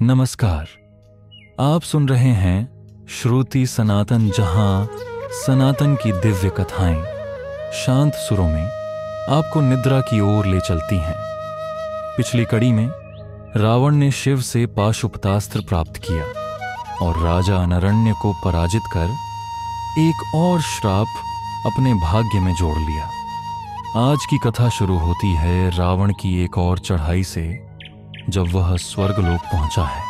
नमस्कार। आप सुन रहे हैं श्रुति सनातन, जहां सनातन की दिव्य कथाएं शांत सुरों में आपको निद्रा की ओर ले चलती हैं। पिछली कड़ी में रावण ने शिव से पाशुपतास्त्र प्राप्त किया और राजा अनरण्य को पराजित कर एक और श्राप अपने भाग्य में जोड़ लिया। आज की कथा शुरू होती है रावण की एक और चढ़ाई से, जब वह स्वर्गलोक पहुंचा है,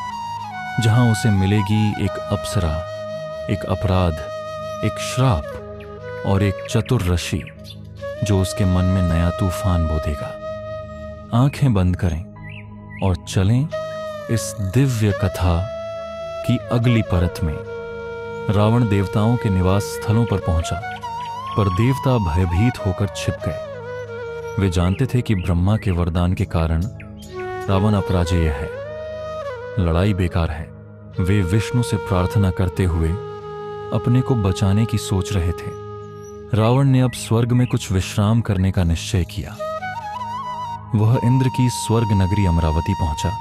जहां उसे मिलेगी एक अप्सरा, एक अपराध, एक श्राप और एक चतुर ऋषि जो उसके मन में नया तूफान बो देगा। आंखें बंद करें और चलें इस दिव्य कथा की अगली परत में। रावण देवताओं के निवास स्थलों पर पहुंचा, पर देवता भयभीत होकर छिप गए। वे जानते थे कि ब्रह्मा के वरदान के कारण रावण अपराजेय है, लड़ाई बेकार है। वे विष्णु से प्रार्थना करते हुए अपने को बचाने की सोच रहे थे। रावण ने अब स्वर्ग में कुछ विश्राम करने का निश्चय किया। वह इंद्र की स्वर्ग नगरी अमरावती पहुंचा,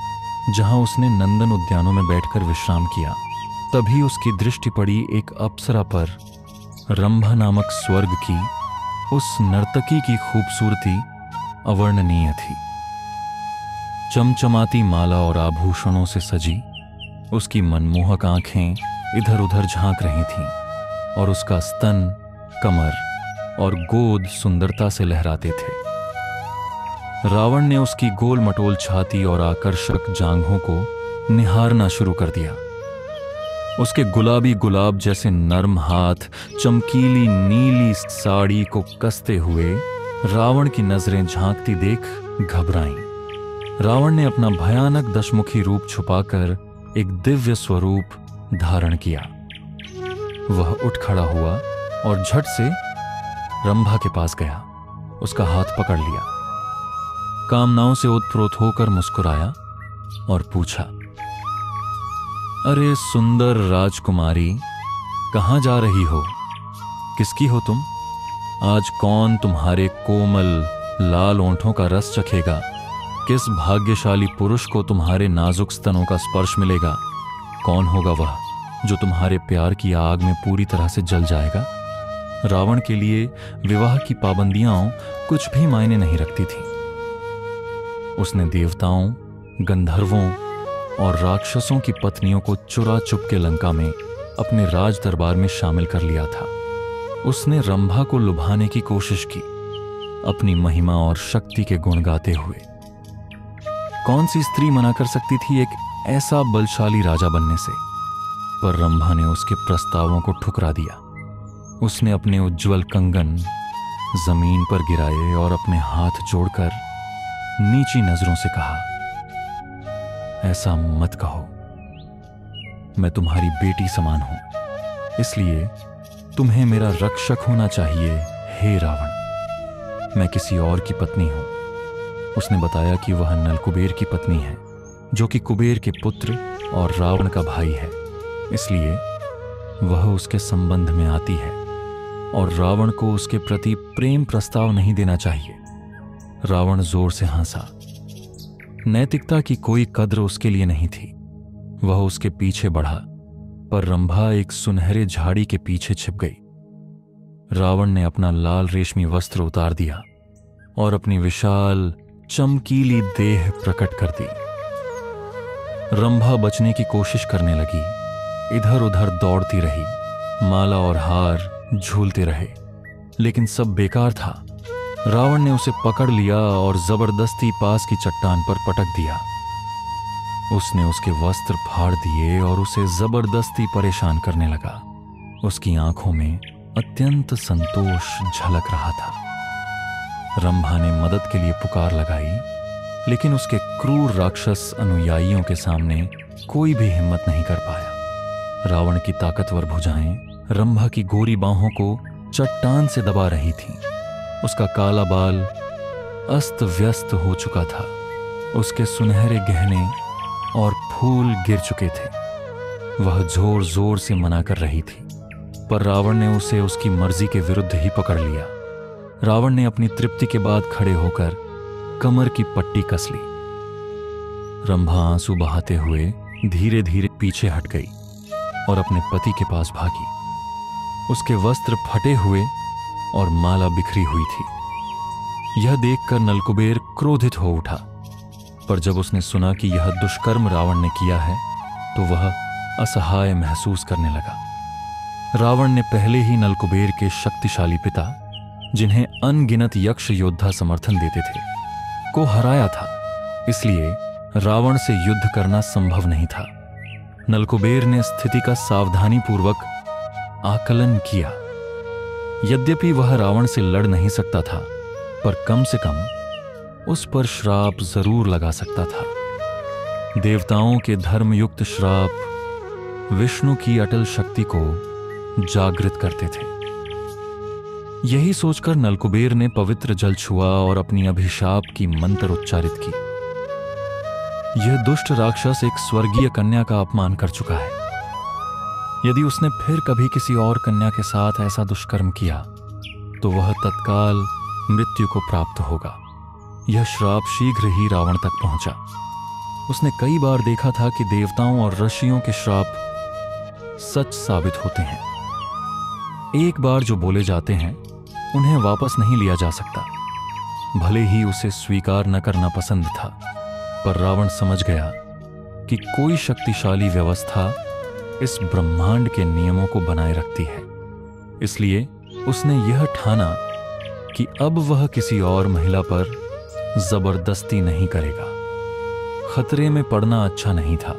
जहां उसने नंदन उद्यानों में बैठकर विश्राम किया। तभी उसकी दृष्टि पड़ी एक अप्सरा पर। रंभा नामक स्वर्ग की उस नर्तकी की खूबसूरती अवर्णनीय थी। चमचमाती माला और आभूषणों से सजी उसकी मनमोहक आंखें इधर उधर झांक रही थीं और उसका स्तन, कमर और गोद सुंदरता से लहराते थे। रावण ने उसकी गोल मटोल छाती और आकर्षक जांघों को निहारना शुरू कर दिया। उसके गुलाबी गुलाब जैसे नर्म हाथ चमकीली नीली साड़ी को कसते हुए रावण की नजरें झांकती देख घबराईं। रावण ने अपना भयानक दशमुखी रूप छुपाकर एक दिव्य स्वरूप धारण किया। वह उठ खड़ा हुआ और झट से रंभा के पास गया, उसका हाथ पकड़ लिया, कामनाओं से ओतप्रोत होकर मुस्कुराया और पूछा, अरे सुंदर राजकुमारी, कहां जा रही हो? किसकी हो तुम? आज कौन तुम्हारे कोमल लाल ओंठों का रस चखेगा? किस भाग्यशाली पुरुष को तुम्हारे नाजुक स्तनों का स्पर्श मिलेगा? कौन होगा वह जो तुम्हारे प्यार की आग में पूरी तरह से जल जाएगा? रावण के लिए विवाह की पाबंदियां कुछ भी मायने नहीं रखती थीं। उसने देवताओं, गंधर्वों और राक्षसों की पत्नियों को चुरा चुप के लंका में अपने राज दरबार में शामिल कर लिया था। उसने रंभा को लुभाने की कोशिश की, अपनी महिमा और शक्ति के गुण गाते हुए। कौन सी स्त्री मना कर सकती थी एक ऐसा बलशाली राजा बनने से? पर रंभा ने उसके प्रस्तावों को ठुकरा दिया। उसने अपने उज्जवल कंगन जमीन पर गिराए और अपने हाथ जोड़कर नीची नजरों से कहा, ऐसा मत कहो, मैं तुम्हारी बेटी समान हूं, इसलिए तुम्हें मेरा रक्षक होना चाहिए। हे रावण, मैं किसी और की पत्नी हूं। उसने बताया कि वह नलकुबेर की पत्नी है, जो कि कुबेर के पुत्र और रावण का भाई है, इसलिए वह उसके संबंध में आती है और रावण को उसके प्रति प्रेम प्रस्ताव नहीं देना चाहिए। रावण जोर से हंसा। नैतिकता की कोई कद्र उसके लिए नहीं थी। वह उसके पीछे बढ़ा, पर रंभा एक सुनहरे झाड़ी के पीछे छिप गई। रावण ने अपना लाल रेशमी वस्त्र उतार दिया और अपनी विशाल चमकीली देह प्रकट कर दी। रंभा बचने की कोशिश करने लगी, इधर उधर दौड़ती रही, माला और हार झूलते रहे, लेकिन सब बेकार था। रावण ने उसे पकड़ लिया और जबरदस्ती पास की चट्टान पर पटक दिया। उसने उसके वस्त्र फाड़ दिए और उसे जबरदस्ती परेशान करने लगा। उसकी आंखों में अत्यंत संतोष झलक रहा था। रंभा ने मदद के लिए पुकार लगाई, लेकिन उसके क्रूर राक्षस अनुयायियों के सामने कोई भी हिम्मत नहीं कर पाया। रावण की ताकतवर भुजाएं रंभा की गोरी बाहों को चट्टान से दबा रही थीं। उसका काला बाल अस्त व्यस्त हो चुका था। उसके सुनहरे गहने और फूल गिर चुके थे। वह जोर जोर से मना कर रही थी, पर रावण ने उसे उसकी मर्जी के विरुद्ध ही पकड़ लिया। रावण ने अपनी तृप्ति के बाद खड़े होकर कमर की पट्टी कस ली। रंभा आंसू बहाते हुए धीरे धीरे पीछे हट गई और अपने पति के पास भागी। उसके वस्त्र फटे हुए और माला बिखरी हुई थी। यह देखकर नलकुबेर क्रोधित हो उठा, पर जब उसने सुना कि यह दुष्कर्म रावण ने किया है तो वह असहाय महसूस करने लगा। रावण ने पहले ही नलकुबेर के शक्तिशाली पिता, जिन्हें अनगिनत यक्ष योद्धा समर्थन देते थे, को हराया था, इसलिए रावण से युद्ध करना संभव नहीं था। नलकुबेर ने स्थिति का सावधानीपूर्वक आकलन किया। यद्यपि वह रावण से लड़ नहीं सकता था, पर कम से कम उस पर श्राप जरूर लगा सकता था। देवताओं के धर्मयुक्त श्राप विष्णु की अटल शक्ति को जागृत करते थे। यही सोचकर नलकुबेर ने पवित्र जल छुआ और अपनी अभिशाप की मंत्र उच्चारित की। यह दुष्ट राक्षस एक स्वर्गीय कन्या का अपमान कर चुका है। यदि उसने फिर कभी किसी और कन्या के साथ ऐसा दुष्कर्म किया तो वह तत्काल मृत्यु को प्राप्त होगा। यह श्राप शीघ्र ही रावण तक पहुंचा। उसने कई बार देखा था कि देवताओं और ऋषियों के श्राप सच साबित होते हैं। एक बार जो बोले जाते हैं उन्हें वापस नहीं लिया जा सकता। भले ही उसे स्वीकार न करना पसंद था, पर रावण समझ गया कि कोई शक्तिशाली व्यवस्था इस ब्रह्मांड के नियमों को बनाए रखती है। इसलिए उसने यह ठाना कि अब वह किसी और महिला पर जबरदस्ती नहीं करेगा। खतरे में पड़ना अच्छा नहीं था,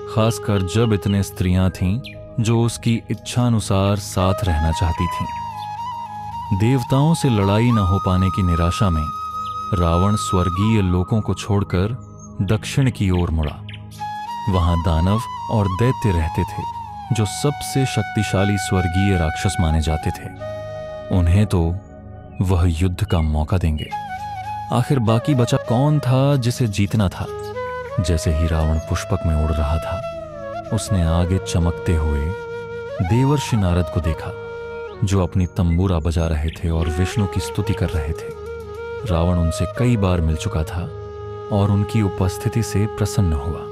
खासकर जब इतने स्त्रियां थीं जो उसकी इच्छानुसार साथ रहना चाहती थीं। देवताओं से लड़ाई न हो पाने की निराशा में रावण स्वर्गीय लोकों को छोड़कर दक्षिण की ओर मुड़ा। वहां दानव और दैत्य रहते थे, जो सबसे शक्तिशाली स्वर्गीय राक्षस माने जाते थे। उन्हें तो वह युद्ध का मौका देंगे। आखिर बाकी बचा कौन था जिसे जीतना था। जैसे ही रावण पुष्पक में उड़ रहा था, उसने आगे चमकते हुए देवर्षि नारद को देखा, जो अपनी तंबूरा बजा रहे थे और विष्णु की स्तुति कर रहे थे। रावण उनसे कई बार मिल चुका था और उनकी उपस्थिति से प्रसन्न हुआ।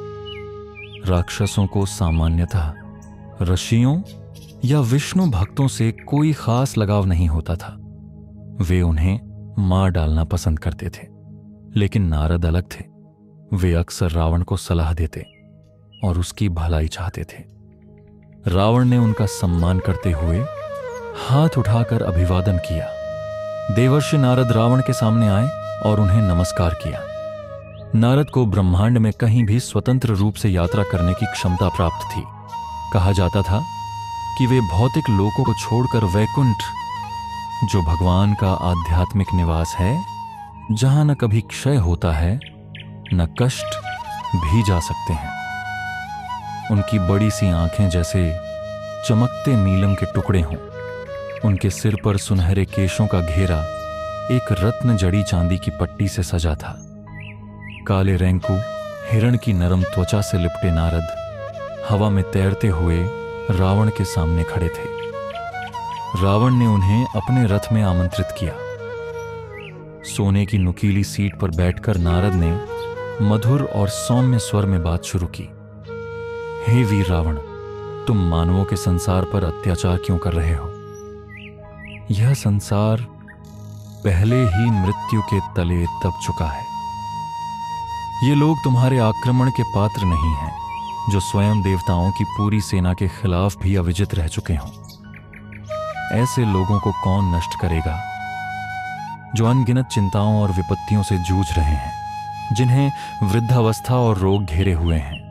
राक्षसों को सामान्यतः ऋषियों या विष्णु भक्तों से कोई खास लगाव नहीं होता था। वे उन्हें मार डालना पसंद करते थे, लेकिन नारद अलग थे। वे अक्सर रावण को सलाह देते और उसकी भलाई चाहते थे। रावण ने उनका सम्मान करते हुए हाथ उठाकर अभिवादन किया। देवर्षि नारद रावण के सामने आए और उन्हें नमस्कार किया। नारद को ब्रह्मांड में कहीं भी स्वतंत्र रूप से यात्रा करने की क्षमता प्राप्त थी। कहा जाता था कि वे भौतिक लोकों को छोड़कर वैकुंठ, जो भगवान का आध्यात्मिक निवास है, जहां न कभी क्षय होता है न कष्ट, भी जा सकते हैं। उनकी बड़ी सी आंखें जैसे चमकते नीलम के टुकड़े हों। उनके सिर पर सुनहरे केशों का घेरा एक रत्न जड़ी चांदी की पट्टी से सजा था। काले रेंकू हिरण की नरम त्वचा से लिपटे नारद हवा में तैरते हुए रावण के सामने खड़े थे। रावण ने उन्हें अपने रथ में आमंत्रित किया। सोने की नुकीली सीट पर बैठकर नारद ने मधुर और सौम्य स्वर में बात शुरू की। हे वीर रावण, तुम मानवों के संसार पर अत्याचार क्यों कर रहे हो? यह संसार पहले ही मृत्यु के तले दब चुका है। ये लोग तुम्हारे आक्रमण के पात्र नहीं हैं, जो स्वयं देवताओं की पूरी सेना के खिलाफ भी अविजित रह चुके हों। ऐसे लोगों को कौन नष्ट करेगा, जो अनगिनत चिंताओं और विपत्तियों से जूझ रहे हैं, जिन्हें वृद्धावस्था और रोग घेरे हुए हैं।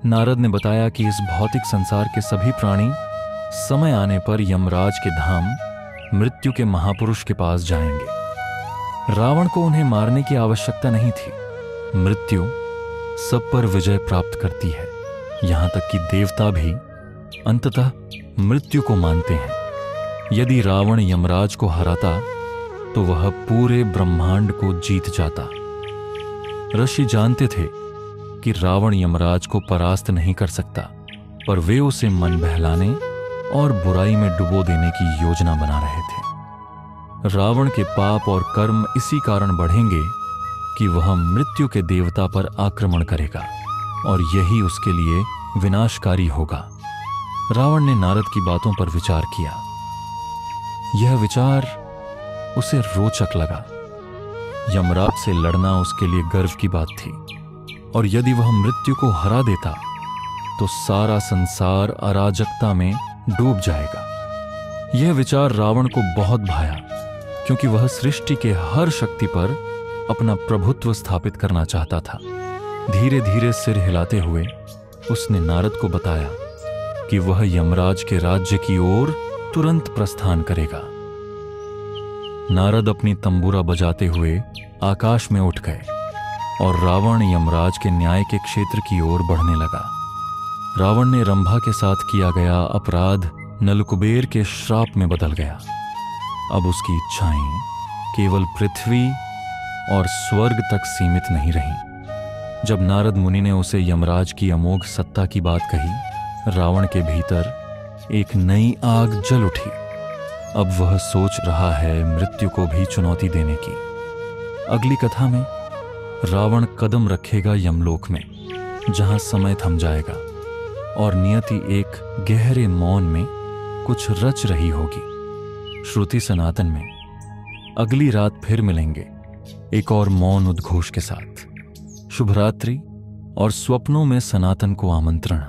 नारद ने बताया कि इस भौतिक संसार के सभी प्राणी समय आने पर यमराज के धाम मृत्यु के महापुरुष के पास जाएंगे। रावण को उन्हें मारने की आवश्यकता नहीं थी। मृत्यु सब पर विजय प्राप्त करती है। यहां तक कि देवता भी अंततः मृत्यु को मानते हैं। यदि रावण यमराज को हराता तो वह पूरे ब्रह्मांड को जीत जाता। ऋषि जानते थे कि रावण यमराज को परास्त नहीं कर सकता, पर वे उसे मन बहलाने और बुराई में डुबो देने की योजना बना रहे थे। रावण के पाप और कर्म इसी कारण बढ़ेंगे कि वह मृत्यु के देवता पर आक्रमण करेगा। और यही उसके लिए विनाशकारी होगा। रावण ने नारद की बातों पर विचार किया। यह विचार उसे रोचक लगा। यमराज से लड़ना उसके लिए गर्व की बात थी, और यदि वह मृत्यु को हरा देता तो सारा संसार अराजकता में डूब जाएगा। यह विचार रावण को बहुत भाया, क्योंकि वह सृष्टि के हर शक्ति पर अपना प्रभुत्व स्थापित करना चाहता था। धीरे धीरे सिर हिलाते हुए उसने नारद को बताया कि वह यमराज के राज्य की ओर तुरंत प्रस्थान करेगा। नारद अपनी तंबूरा बजाते हुए आकाश में उठ गए और रावण यमराज के न्याय के क्षेत्र की ओर बढ़ने लगा। रावण ने रंभा के साथ किया गया अपराध नलकुबेर के श्राप में बदल गया। अब उसकी इच्छाएं केवल पृथ्वी और स्वर्ग तक सीमित नहीं रहीं। जब नारद मुनि ने उसे यमराज की अमोघ सत्ता की बात कही, रावण के भीतर एक नई आग जल उठी। अब वह सोच रहा है मृत्यु को भी चुनौती देने की। अगली कथा में रावण कदम रखेगा यमलोक में, जहां समय थम जाएगा और नियति एक गहरे मौन में कुछ रच रही होगी। श्रुति सनातन में अगली रात फिर मिलेंगे एक और मौन उद्घोष के साथ। शुभ रात्रि और स्वप्नों में सनातन को आमंत्रण।